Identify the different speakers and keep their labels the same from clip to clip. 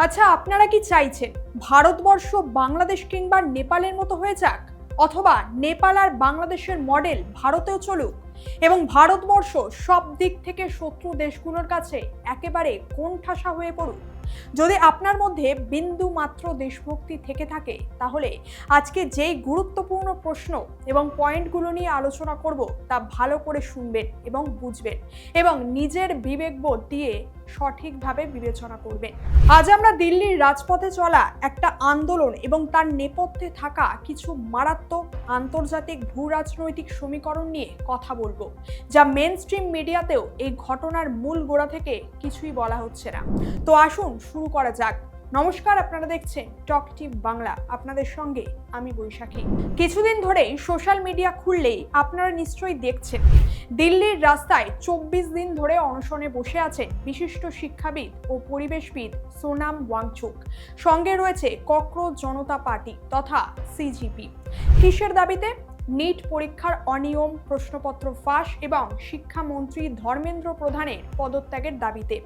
Speaker 1: আচ্ছা, আপনারা কি চাইছেন ভারতবর্ষ বাংলাদেশ কিংবা নেপালের মতো হয়ে যাক, অথবা নেপাল আর বাংলাদেশের মডেল ভারতেও চলুক এবং ভারতবর্ষ সব দিক থেকে শত্রু দেশগুলোর কাছে একেবারে কোণঠাসা হয়ে পড়ুক? যদি আপনার মধ্যে বিন্দু মাত্র দেশভক্তি থেকে থাকে, তাহলে আজকে যেই গুরুত্বপূর্ণ প্রশ্ন এবং পয়েন্টগুলো নিয়ে আলোচনা করব তা ভালো করে শুনবেন এবং বুঝবেন এবং নিজের বিবেকবোধ দিয়ে সঠিকভাবে বিবেচনা করবেন। আজ আমরা দিল্লির রাজপথে চলা একটা আন্দোলন এবং তার নেপথ্যে থাকা কিছু মারাত্মক আন্তর্জাতিক ভূ রাজনৈতিক সমীকরণ নিয়ে কথা বলবো, যা মেন স্ট্রিম মিডিয়াতেও এই ঘটনার মূল গোড়া থেকে কিছুই বলা হচ্ছে না। তো আসুন শুরু করা যাক। নমস্কার, আপনারা দেখছেন টকটিভ বাংলা, আপনাদের সঙ্গে আমি বৈশাখী। কিছুদিন ধরেই সোশ্যাল মিডিয়া খুললেই আপনারা নিশ্চয়ই দেখছেন দিল্লির রাস্তায় 24 দিন ধরে অনশনে বসে আছেন বিশিষ্ট শিক্ষাবিদ ও পরিবেশবিদ সোনাম ওয়াংচুক। সঙ্গে রয়েছে ককরোচ জনতা পার্টি তথা সিজিপি। কিসের দাবিতে? নিট পরীক্ষার অনিয়ম, প্রশ্নপত্র ফাঁস এবং শিক্ষামন্ত্রী ধর্মেন্দ্র প্রধানের পদত্যাগের দাবিতে।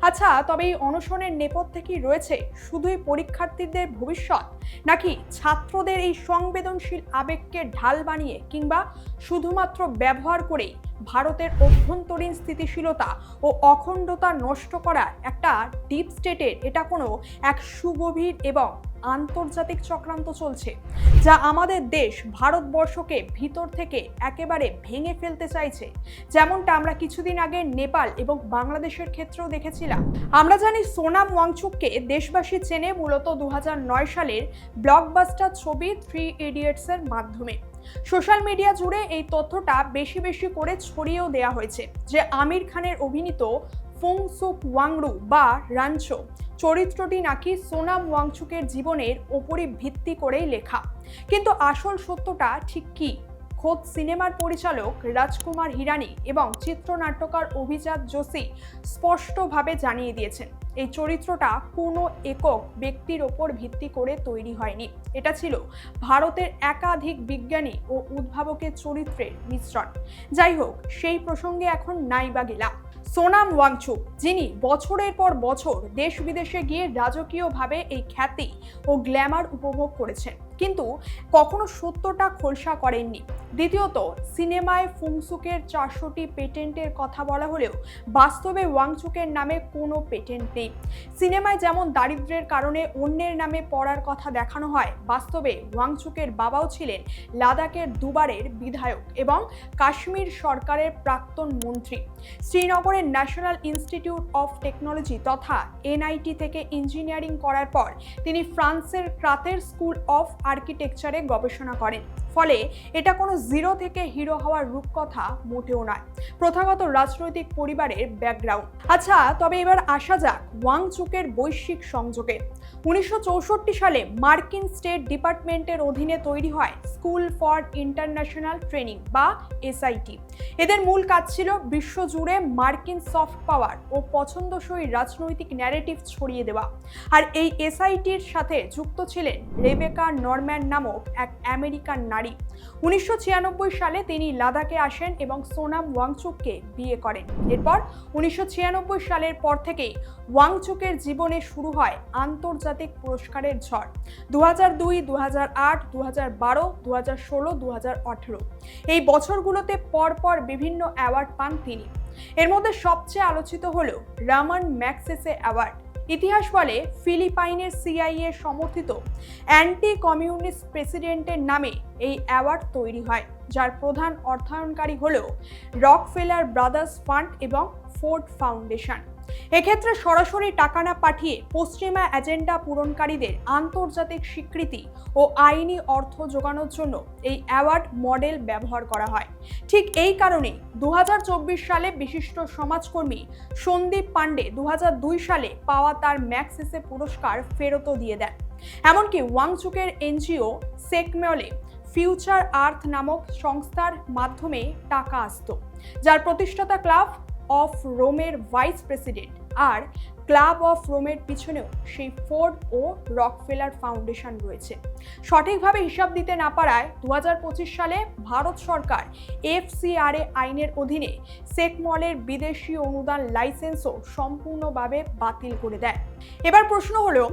Speaker 1: আচ্ছা, তবে এই অনশনের নেপথ্যে কি রয়েছে? শুধুই পরীক্ষার্থীদের ভবিষ্যৎ, নাকি ছাত্রদের এই সংবেদনশীল আবেগকে ঢাল বানিয়ে কিংবা শুধুমাত্র ব্যবহার করেই ভারতের অভ্যন্তরীণ স্থিতিশীলতা ও অখণ্ডতা নষ্ট করার একটা ডিপ স্টেটের এটা কোনো এক সুগভীর এবং আন্তর্জাতিক চক্রান্ত চলছে, যা আমাদের দেশ ভারতবর্ষকে ভিতর থেকে একেবারে ভেঙে ফেলতে চাইছে, যেমনটা আমরা কিছুদিন আগে নেপাল এবং বাংলাদেশের ক্ষেত্রেও দেখেছিলাম। আমরা জানি সোনাম ওয়াংচুককে দেশবাসী চেনে মূলত 2009 সালের ব্লকবাস্টার ছবি 3 ইডিয়টস এর মাধ্যমে। সোশ্যাল মিডিয়া জুড়ে এই তথ্যটা বেশি বেশি করে ছড়িয়েও দেওয়া হয়েছে যে আমির খানের অভিনীত ফুংসুক ওয়াংরু বা রাঞ্চো চরিত্রটি নাকি সোনাম ওয়াংচুকের জীবনের ওপরই ভিত্তি করেই লেখা। কিন্তু আসল সত্যটা ঠিক কি? খোদ সিনেমার পরিচালক রাজকুমার হিরানি এবং চিত্রনাট্যকার অভিজাত যোশী স্পষ্টভাবে জানিয়ে দিয়েছেন এই চরিত্রটা কোনো একক ব্যক্তির ওপর ভিত্তি করে তৈরি হয়নি। এটা ছিল ভারতের একাধিক বিজ্ঞানী ও উদ্ভাবকের চরিত্রের মিশ্রণ। যাই হোক, সেই প্রসঙ্গে এখন নাই বা গেলাম। সোনাম ওয়াংচুক, যিনি বছরের পর বছর দেশ বিদেশে গিয়ে রাজকীয়ভাবে এই খ্যাতি ও গ্ল্যামার উপভোগ করেছেন, কিন্তু কখনো সত্যটা খোলসা করেননি। দ্বিতীয়ত, সিনেমায় ফুংসুকের 400টি পেটেন্টের কথা বলা হলেও বাস্তবে ওয়াংচুকের নামে কোনো পেটেন্ট নেই। সিনেমায় যেমন দারিদ্র্যের কারণে অন্যের নামে পড়ার কথা দেখানো হয়, বাস্তবে ওয়াংচুকের বাবাও ছিলেন লাদাখের দুবারের বিধায়ক এবং কাশ্মীর সরকারের প্রাক্তন মন্ত্রী। শ্রীনগরের ন্যাশনাল ইনস্টিটিউট অফ টেকনোলজি তথা এনআইটি থেকে ইঞ্জিনিয়ারিং করার পর তিনি ফ্রান্সের ক্রাতের স্কুল অফ আর্কিটেকচারে গবেষণা করেন। ফলে এটা কোনো জিরো থেকে হিরো হওয়ার রূপকথা মোটেও নয়, প্রথাগত রাজনৈতিক পরিবারের ব্যাকগ্রাউন্ড। আচ্ছা, তবে এবার আসা যাক ওয়াংচুকের বৈশ্বিক সংযোগে। 1964 সালে মার্কিন স্টেট ডিপার্টমেন্টের অধীনে তৈরি হয় স্কুল ফর ইন্টারন্যাশনাল ট্রেনিং বা এসআইটি। এদের মূল কাজ ছিল বিশ্বজুড়ে মার্কিন সফট পাওয়ার ও পছন্দসই রাজনৈতিক ন্যারেটিভ ছড়িয়ে দেওয়া। আর এই এসআইটির সাথে যুক্ত ছিলেন রেবেকা নরম্যান নামক এক আমেরিকান নারী। 1996 সালে তিনি লাদাখে আসেন এবং সোনাম ওয়াংচুককে বিয়ে করেন। এরপর 1996 সালের পর থেকেই ওয়াংচুকের জীবনে শুরু হয় আন্তর্জাতিক পুরস্কারের ঝড়। 2002, 2008, 2012, 2016, 2018 এই বছরগুলোতে পরপর বিভিন্ন অ্যাওয়ার্ড পান তিনি। এর মধ্যে সবচেয়ে আলোচিত হলো রামন ম্যাগসেসে অ্যাওয়ার্ড। ইতিহাস বলে ফিলিপাইনের সিআইএ সমর্থিত অ্যান্টি কমিউনিস্ট প্রেসিডেন্টের নামে এই অ্যাওয়ার্ড তৈরি হয়, যার প্রধান অর্থায়নকারী হল রকফেলার ব্রাদার্স ফান্ড এবং ফোর্ড ফাউন্ডেশন। এক্ষেত্রে সরাসরি টাকা না পাঠিয়ে পশ্চিমা এজেন্ডা পূরণকারীদের আন্তর্জাতিক স্বীকৃতি ও আইনি অর্থ যোগানোর জন্য এই অ্যাওয়ার্ড মডেল ব্যবহার করা হয়। ঠিক এই কারণেই 2024 সালে বিশিষ্ট সমাজকর্মী সন্দীপ পান্ডে 2002 সালে পাওয়া তার ম্যাগসেসে পুরস্কার ফেরতও দিয়ে দেন। এমনকি ওয়াংচুকের এনজিও সেকমেলে ফিউচার আর্থ নামক সংস্থার মাধ্যমে টাকা আসত, যার প্রতিষ্ঠাতা ক্লাব অফ রোমের ভাইস প্রেসিডেন্ট আর ক্লাব অফ রোমের পিছনেও সেই ফোর্ড ও রকফেলার ফাউন্ডেশন রয়েছে। সঠিকভাবে হিসাব দিতে না পারায় 2025 সালে ভারত সরকার FCRA আইনের অধীনে সেকমলের বিদেশি অনুদান লাইসেন্সও সম্পূর্ণভাবে বাতিল করে দেয়। এবার প্রশ্ন হলো,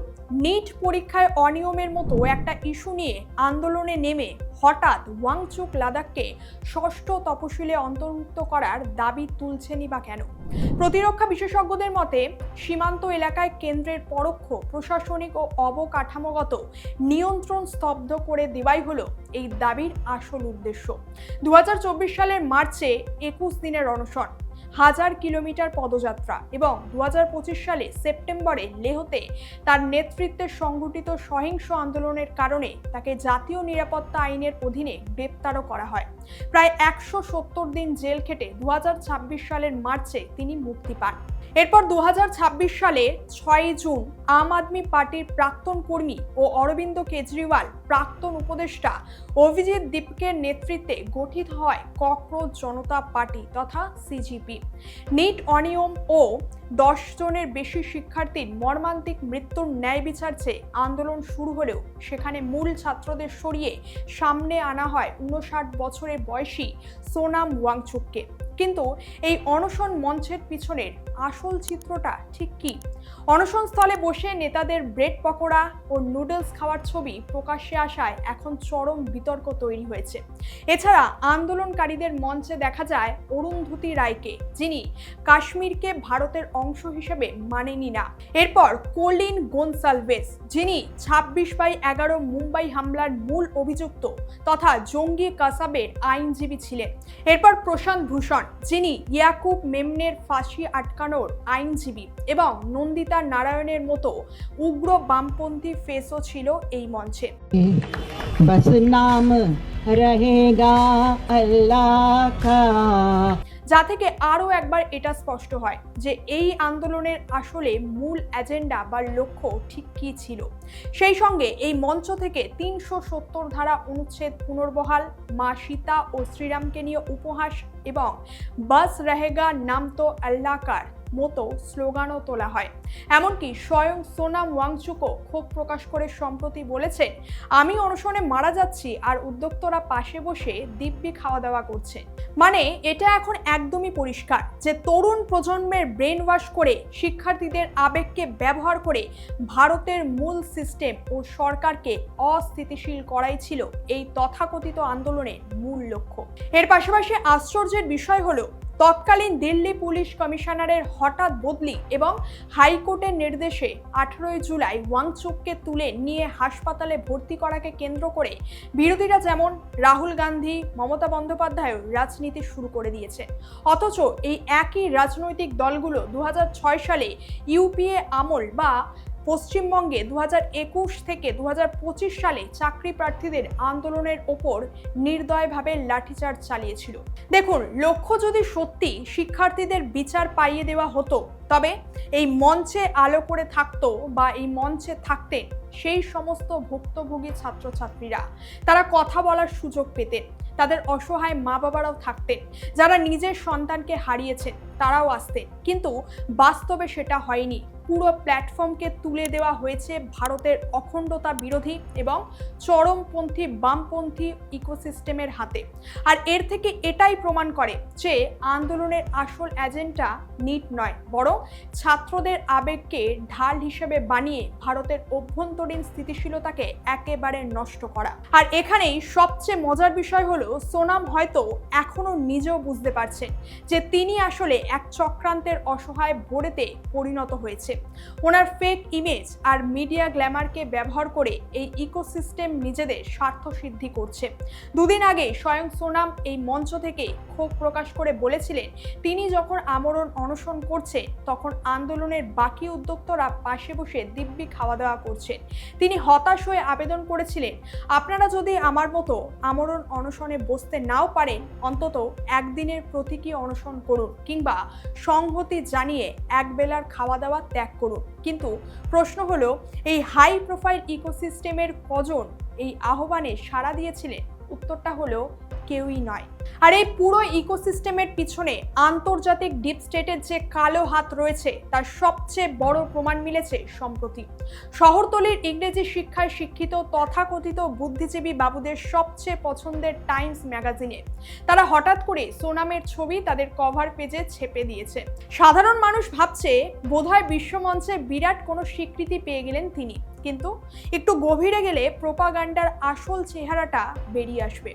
Speaker 1: নিট পরীক্ষায় অনিয়মের মতো একটা ইস্যু নিয়ে আন্দোলনে নেমে হঠাৎ ওয়াংচুক লাদাখকে ষষ্ঠ তপশিলে অন্তর্ভুক্ত করার দাবি তুলছেনই বা কেন? প্রতিরক্ষা বিশেষজ্ঞদের মতে সীমান্ত এলাকায় কেন্দ্রের পরোক্ষ প্রশাসনিক ও অবকাঠামোগত নিয়ন্ত্রণ স্তব্ধ করে দেওয়াই হলো এই দাবির আসল উদ্দেশ্য। 2024 সালের মার্চে 21 দিনের অনশন, 1000 কিলোমিটার পদযাত্রা এবং 2025 সালে সেপ্টেম্বরে লেহতে তার নেতৃত্বে সংগঠিত সহিংস আন্দোলনের কারণে তাকে জাতীয় নিরাপত্তা আইনের অধীনে গ্রেপ্তারও করা হয়। প্রায় 170 দিন জেল খেটে 2026 সালের মার্চে তিনি মুক্তি পান। এরপর 2026 সালে 6 জুন আম আদমি পার্টির প্রাক্তন কর্মী ও অরবিন্দ কেজরিওয়াল প্রাক্তন উপদেষ্টা অভিজিৎ দীপকের নেতৃত্বে গঠিত হয় ককরোচ জনতা পার্টি তথা CJP। নিট অনিয়ম ও 10 জনের বেশি শিক্ষার্থীর মর্মান্তিক মৃত্যুর ন্যায় বিচার চেয়ে আন্দোলন শুরু হলেও সেখানে মূল ছাত্রদের সরিয়ে সামনে আনা হয় 59 বছরের বয়সী সোনাম ওয়াংচুককে। কিন্তু এই অনশন মঞ্চের পিছনের আসল চিত্রটা ঠিক কি? অনশন স্থলে বসে নেতাদের ব্রেড পকোড়া ও নুডলস খাওয়ার ছবি প্রকাশ্যে আসায় এখন চরম বিতর্ক তৈরি হয়েছে। এছাড়া আন্দোলনকারীদের মঞ্চে দেখা যায় অরুন্ধতী রায়কে, যিনি কাশ্মীরকে ভারতের অংশ হিসেবে মানেনি না। এরপর কলিন গোনসালভেস, যিনি 26/11 মুম্বাই হামলার মূল অভিযুক্ত তথা জঙ্গি কাসাবের আইনজীবী ছিলেন। এরপর প্রশান্ত ভূষণ, যিনি ইয়াকুব মেমনের ফাঁসি আটকানোর আইনজীবী, এবং নন্দিতা নারায়ণের মতো উগ্র বামপন্থী ফেসও ছিল এই মঞ্চে। বাস নাম রহেগা আল্লাহ কা। যা থেকে আরও একবার এটা স্পষ্ট হয় যে এই আন্দোলনের আসলে মূল এজেন্ডা বা লক্ষ্য ঠিক কী ছিল। সেই সঙ্গে এই মঞ্চ থেকে 370 ধারা অনুচ্ছেদ পুনর্বহাল, মা সীতা ও শ্রীরামকে নিয়ে উপহাস এবং বাস রহেগা নাম তো আল্লাহ কার মতো স্লোগানও তোলা হয়। এমনকি স্বয়ং সোনাম ওয়াংচুকও ক্ষোভ প্রকাশ করে সম্প্রতি বলেছেন, আমি অনশনে মারা যাচ্ছি আর উদ্যোক্তরা পাশে বসে দিব্যি খাওয়া দাওয়া করছে। মানে এটা এখন একদমই পরিষ্কার যে তরুণ প্রজন্মের ব্রেন ওয়াশ করে শিক্ষার্থীদের আবেগকে ব্যবহার করে ভারতের মূল সিস্টেম ও সরকারকে অস্থিতিশীল করাই ছিল এই তথাকথিত আন্দোলনের মূল লক্ষ্য। এর পাশাপাশি আশ্চর্যের বিষয় হলো, তৎকালীন দিল্লি পুলিশ কমিশনারের হঠাৎ বদলি এবং হাইকোর্টের নির্দেশে 18 জুলাই ওয়াংচুককে তুলে নিয়ে হাসপাতালে ভর্তি করাকে কেন্দ্র করে বিরোধীরা যেমন রাহুল গান্ধী, মমতা বন্দ্যোপাধ্যায় রাজনীতি শুরু করে দিয়েছে। অথচ এই একই রাজনৈতিক দলগুলো 2006 সালে ইউপিএ আমল বা পশ্চিমবঙ্গে 2021 থেকে 2025 সালে চাকরি প্রার্থীদের আন্দোলনের ওপর নির্দয়ভাবে লাঠিচার্জ চালিয়েছিল। দেখুন, লক্ষ্য যদি সত্যি শিক্ষার্থীদের বিচার পাইয়ে দেওয়া হতো, তবে এই মঞ্চে আলো করে থাকতো বা এই মঞ্চে থাকতেন সেই সমস্ত ভুক্তভোগী ছাত্রছাত্রীরা। তারা কথা বলার সুযোগ পেতেন, তাদের অসহায় মা বাবারাও থাকতেন, যারা নিজের সন্তানকে হারিয়েছেন তারাও আসতেন। কিন্তু বাস্তবে সেটা হয়নি। পুরো প্ল্যাটফর্মকে তুলে দেওয়া হয়েছে ভারতের অখণ্ডতা বিরোধী এবং চরমপন্থী বামপন্থী ইকোসিস্টেমের হাতে। আর এর থেকে এটাই প্রমাণ করে যে আন্দোলনের আসল এজেন্ডা নিট নয়, বরং ছাত্রদের আবেগকে ঢাল হিসেবে বানিয়ে ভারতের অভ্যন্তরীণ স্থিতিশীলতাকে একেবারে নষ্ট করা। আর এখানেই সবচেয়ে মজার বিষয় হলো, সোনাম হয়তো এখনো নিজেও বুঝতে পারছেন যে তিনি আসলে এক চক্রান্তের অসহায় বোড়েতে পরিণত হয়েছে। ওনার ফেক ইমেজ আর মিডিয়া গ্ল্যামারকে ব্যবহার করে এই ইকোসিস্টেম নিজেদের স্বার্থ সিদ্ধি করছে। দুদিন আগে স্বয়ং সোনাম এই মঞ্চ থেকে ক্ষোভ প্রকাশ করে বলেছিলেন, তিনি যখন আমরণ অনশন করছে তখন আন্দোলনের বাকি উদ্যোক্তরা পাশে বসে দিব্যি খাওয়া দাওয়া করছেন। তিনি হতাশ হয়ে আবেদন করেছিলেন, আপনারা যদি আমার মতো আমরণ অনশনে বসতে নাও পারেন, অন্তত একদিনের প্রতীকী অনশন করুন কিংবা সংহতি জানিয়ে একবেলার খাওয়া দাওয়া ত্যাগ করুন। কিন্তু প্রশ্ন হলো, এই হাই প্রোফাইল ইকোসিস্টেমের কজন এই আহ্বানে সাড়া দিয়েছিলেন? উত্তরটা হলো কেউই নয়। আর এই পুরো ইকোসিস্টেমের পিছনে আন্তর্জাতিক ডিপ স্টেটের যে কালো হাত রয়েছে তার সবচেয়ে বড় প্রমাণ মিলেছে সম্প্রতি। শহরতলির ইংরেজি শিক্ষায় শিক্ষিত তথাকথিত বুদ্ধিজীবী বাবুদের সবচেয়ে পছন্দের টাইমস ম্যাগাজিনে তারা হঠাৎ করে সোনামের ছবি তাদের কভার পেজে ছেপে দিয়েছে। সাধারণ মানুষ ভাবছে বোধহয় বিশ্বমঞ্চে বিরাট কোনো স্বীকৃতি পেয়ে গেলেন তিনি, কিন্তু একটু গভীরে গেলে প্রোপাগান্ডার আসল চেহারাটা বেরিয়ে আসবে।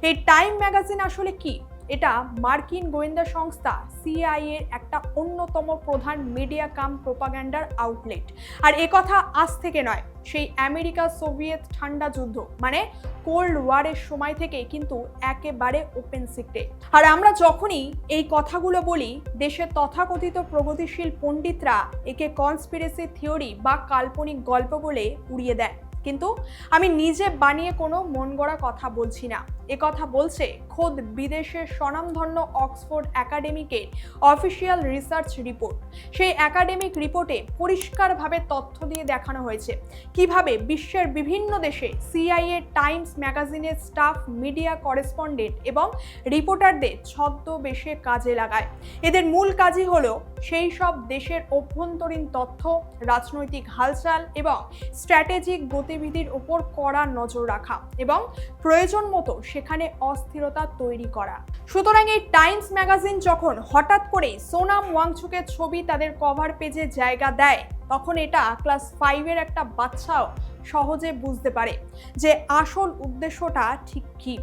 Speaker 1: এই টাইম ম্যাগাজিন আসলে কি? এটা মার্কিন গোয়েন্দা সংস্থা সিআইএ এর একটা অন্যতম প্রধান মিডিয়া কাম প্রোপাগান্ডার আউটলেট। আর একথা আজ থেকে নয়, সেই আমেরিকা সোভিয়েত ঠান্ডা যুদ্ধ মানে কোল্ড ওয়ারের সময় থেকে কিন্তু একেবারে ওপেন সিক্রেট। আর আমরা যখনই এই কথাগুলো বলি, দেশের তথাকথিত প্রগতিশীল পণ্ডিতরা একে কনস্পিরেসি থিওরি বা কাল্পনিক গল্প বলে উড়িয়ে দেয়। কিন্তু আমি নিজে বানিয়ে কোনো মন গড়া কথা বলছি না, এ কথা বলছে খোদ বিদেশের স্বনামধন্য অক্সফোর্ড একাডেমিকের অফিসিয়াল রিসার্চ রিপোর্ট। সেই একাডেমিক রিপোর্টে পরিষ্কারভাবে তথ্য দিয়ে দেখানো হয়েছে কিভাবে বিশ্বের বিভিন্ন দেশে সিআইএ টাইমস ম্যাগাজিনের স্টাফ মিডিয়া করেসপন্ডেন্ট এবং রিপোর্টারদের ছদ্মবেশে কাজে লাগায়। এদের মূল কাজই হলো সেই সব দেশের অভ্যন্তরীণ তথ্য, রাজনৈতিক হালচাল এবং স্ট্র্যাটেজিক গতিবিধির উপর কড়া নজর রাখা এবং প্রয়োজন মতো সেখানে অস্থিরতা তৈরি করা। সুতরাং এই টাইমস ম্যাগাজিন যখন হঠাৎ করে সোনাম ওয়াংচুকের ছবি তাদের কভার পেজে জায়গা দেয়, তখন এটা ক্লাস 5-এর একটা বাচ্চাও সহজে বুঝতে পারে যে আসল উদ্দেশ্যটা ঠিক কি।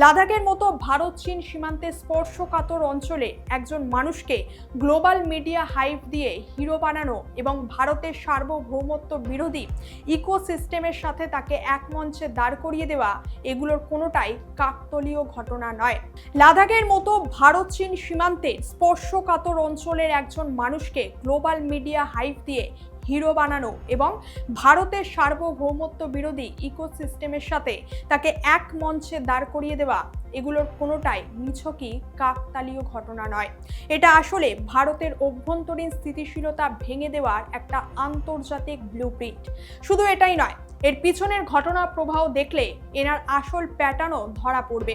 Speaker 1: লাদাখের মতো ভারত চীন সীমান্তে স্পর্শকাতর অঞ্চলে একজন মানুষকে গ্লোবাল মিডিয়া হাইপ দিয়ে হিরো বানানো এবং ভারতের সার্বভৌমত্ব বিরোধী ইকোসিস্টেমের সাথে তাকে এক মঞ্চে দাঁড় করিয়ে দেওয়া, এগুলোর কোনোটাই কাকতালীয় ঘটনা নয়। লাদাখের মতো ভারত চীন সীমান্তে স্পর্শকাতর অঞ্চলের একজন মানুষকে গ্লোবাল মিডিয়া হাইপ দিয়ে হিরো বানানো এবং ভারতের সার্বভৌমত্ব বিরোধী ইকোসিস্টেমের সাথে তাকে এক মঞ্চে দাঁড় করিয়ে দেওয়া, এগুলোর কোনোটাই নিছকই কাকতালীয় ঘটনা নয়। এটা আসলে ভারতের অভ্যন্তরীণ স্থিতিশীলতা ভেঙে দেওয়ার একটা আন্তর্জাতিক ব্লুপ্রিন্ট। শুধু এটাই নয়, এর পিছনের ঘটনা প্রবাহ দেখলে এনার আসল প্যাটার্নও ধরা পড়বে।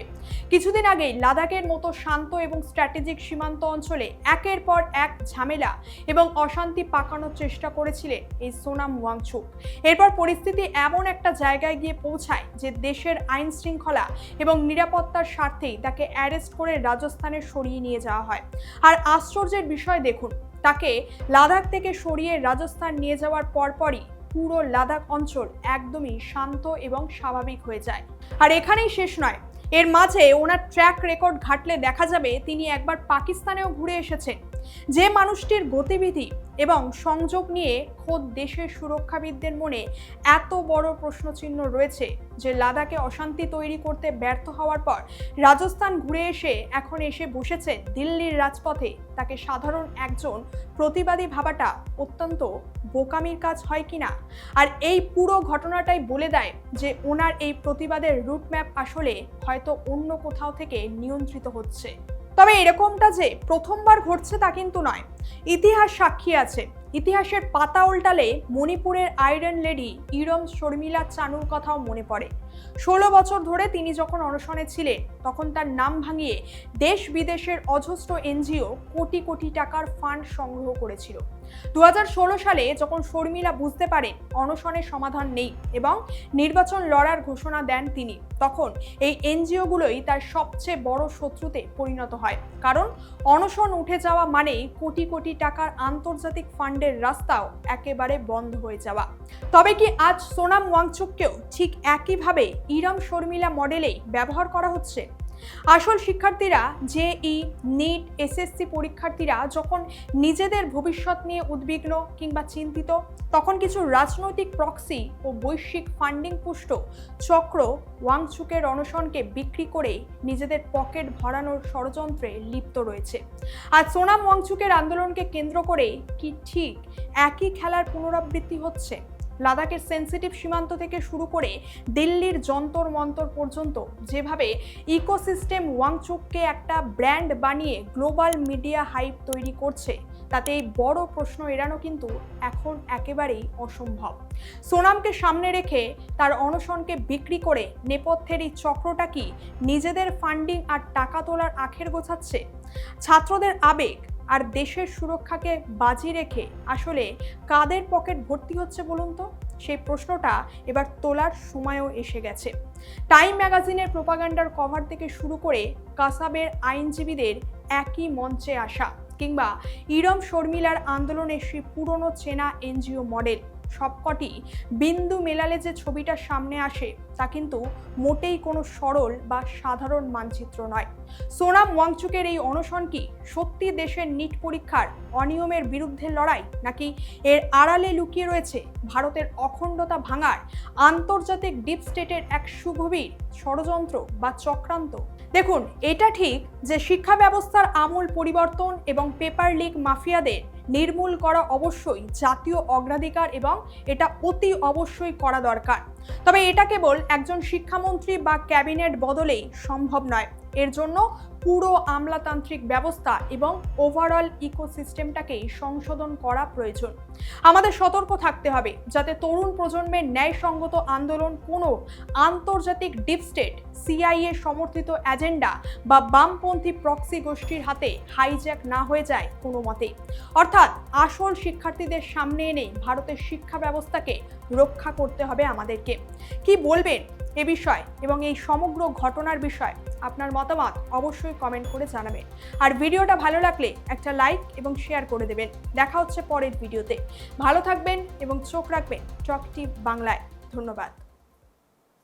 Speaker 1: কিছুদিন আগেই লাদাখের মতো শান্ত এবং স্ট্র্যাটেজিক সীমান্ত অঞ্চলে একের পর এক ঝামেলা এবং অশান্তি পাকানোর চেষ্টা করেছিলেন এই সোনাম ওয়াংচুক। এরপর পরিস্থিতি এমন একটা জায়গায় গিয়ে পৌঁছায় যে দেশের আইন শৃঙ্খলা এবং নিরাপত্তার স্বার্থেই তাকে অ্যারেস্ট করে রাজস্থানে সরিয়ে নিয়ে যাওয়া হয়। আর আশ্চর্যের বিষয় দেখুন, তাকে লাদাখ থেকে সরিয়ে রাজস্থান নিয়ে যাওয়ার পরপরই পুরো লাদাখ অঞ্চল একদমই শান্ত এবং স্বাভাবিক হয়ে যায়। আর এখানেই শেষ নয়, এর মাঝে ওনার ট্র্যাক রেকর্ড ঘাটলে দেখা যাবে তিনি একবার পাকিস্তানেও ঘুরে এসেছেন। যে মানুষটির গতিবিধি এবং সংযোগ নিয়ে খোদ দেশের সুরক্ষাবিদদের মনে এত বড় প্রশ্নচিহ্ন রয়েছে যে লাদাখে অশান্তি তৈরি করতে ব্যর্থ হওয়ার পর রাজস্থান ঘুরে এখন এসে বসেছে দিল্লির রাজপথে, তাকে সাধারণ একজন প্রতিবাদী ভাবাটা অত্যন্ত বোকামির কাজ হয় কিনা। আর এই পুরো ঘটনাটাই বলে দেয় যে ওনার এই প্রতিবাদের রুটম্যাপ আসলে হয়তো অন্য কোথাও থেকে নিয়ন্ত্রিত হচ্ছে। তবে এরকমটা যে প্রথমবার ঘটছে তা কিন্তু নয়, ইতিহাস সাক্ষী আছে। ইতিহাসের পাতা উল্টালে মণিপুরের আয়রন লেডি ইরম শর্মিলা চানুর কথাও মনে পড়ে। 16 বছর ধরে তিনি যখন অনশনে ছিলেন, তখন তার নাম ভাঙিয়ে দেশ বিদেশের অজস্র এনজিও কোটি কোটি টাকার ফান্ড সংগ্রহ করেছিল। 2016 সালে যখন শর্মিলা বুঝতে পারেন অনশনের সমাধান নেই এবং নির্বাচন লড়ার ঘোষণা দেন তিনি, তখন এই এনজিওগুলোই তার সবচেয়ে বড় শত্রুতে পরিণত হয়। কারণ অনশন উঠে যাওয়া মানেই কোটি কোটি টাকার আন্তর্জাতিক ফান্ডের রাস্তাও একেবারে বন্ধ হয়ে যাওয়া। তবে কি আজ সোনাম ওয়াংচুককেও ঠিক একইভাবে ইরম শর্মিলা মডেলেই ব্যবহার করা হচ্ছে? আসল শিক্ষার্থীরা, জেই, নিট, এসএসসি পরীক্ষার্থীরা যখন নিজেদের ভবিষ্যৎ নিয়ে উদ্বিগ্ন কিংবা চিন্তিত, তখন কিছু রাজনৈতিক প্রক্সি ও বৈশ্বিক ফান্ডিং পুষ্ট চক্র ওয়াংচুকের অনশনকে বিক্রি করে নিজেদের পকেট ভরানোর ষড়যন্ত্রে লিপ্ত রয়েছে। আর সোনাম ওয়াংচুকের আন্দোলনকে কেন্দ্র করে কি ঠিক একই খেলার পুনরাবৃত্তি হচ্ছে? লাদাখের সেন্সিটিভ সীমান্ত থেকে শুরু করে দিল্লির যন্তর মন্তর পর্যন্ত যেভাবে ইকোসিস্টেম ওয়াংচুককে একটা ব্র্যান্ড বানিয়ে গ্লোবাল মিডিয়া হাইপ তৈরি করছে, তাতে এই বড় প্রশ্ন এড়ানো কিন্তু এখন একেবারেই অসম্ভব। সোনামকে সামনে রেখে তার অনশনকে বিক্রি করে নেপথ্যের এই চক্রটা কি নিজেদের ফান্ডিং আর টাকা তোলার আখের গোছাচ্ছে? ছাত্রদের আবেগ আর দেশের সুরক্ষাকে বাজি রেখে আসলে কাদের পকেট ভর্তি হচ্ছে বলুন তো? সেই প্রশ্নটা এবার তোলার সময়ও এসে গেছে। টাইম ম্যাগাজিনের প্রোপাগান্ডার কভার থেকে শুরু করে কাসাবের আইনজীবীদের একই মঞ্চে আসা, কিংবা ইরম শর্মিলার আন্দোলনের সেই পুরনো চেনা এনজিও মডেল, সবকটি বিন্দু মেলালে যে ছবিটা সামনে আসে তা কিন্তু মোটেই কোনো সরল বা সাধারণ মানচিত্র নয়। সোনাম ওয়াংচুকের এই অনশন কি সত্যি দেশের নিট পরীক্ষার অনিয়মের বিরুদ্ধে লড়াই, নাকি এর আড়ালে লুকিয়ে রয়েছে ভারতের অখণ্ডতা ভাঙার আন্তর্জাতিক ডিপ স্টেটের এক সুগভীর ষড়যন্ত্র বা চক্রান্ত? দেখুন, এটা ঠিক যে শিক্ষা ব্যবস্থার আমূল পরিবর্তন এবং পেপার লিক মাফিয়াদের নির্মূল করা অবশ্যই জাতীয় অগ্রাধিকার এবং এটা অতি অবশ্যই করা দরকার। তবে এটা কেবল একজন শিক্ষামন্ত্রী বা ক্যাবিনেট বদলেই সম্ভব নয়। এর জন্য পুরো আমলাতান্ত্রিক ব্যবস্থা এবং ওভারঅল ইকোসিস্টেমটাকেই সংশোধন করা প্রয়োজন। আমাদের সতর্ক থাকতে হবে যাতে তরুণ প্রজন্মের ন্যায়সঙ্গত আন্দোলন কোনো আন্তর্জাতিক ডিপ স্টেট, সিআইএ সমর্থিত এজেন্ডা বা বামপন্থী প্রক্সি গোষ্ঠীর হাতে হাইজ্যাক না হয়ে যায় কোনো মতেই। অর্থাৎ আসল শিক্ষার্থীদের সামনে এনে ভারতের শিক্ষা ব্যবস্থাকে রক্ষা করতে হবে আমাদেরকে। কি বলবেন এ বিষয় এবং এই সমগ্র ঘটনার বিষয় আপনার মতামত অবশ্যই কমেন্ট করে জানাবেন। আর ভিডিওটা ভালো লাগলে একটা লাইক এবং শেয়ার করে দেবেন। দেখা হচ্ছে পরের ভিডিওতে। ভালো থাকবেন এবং চোখ রাখবেন টক টিভি বাংলায়। ধন্যবাদ।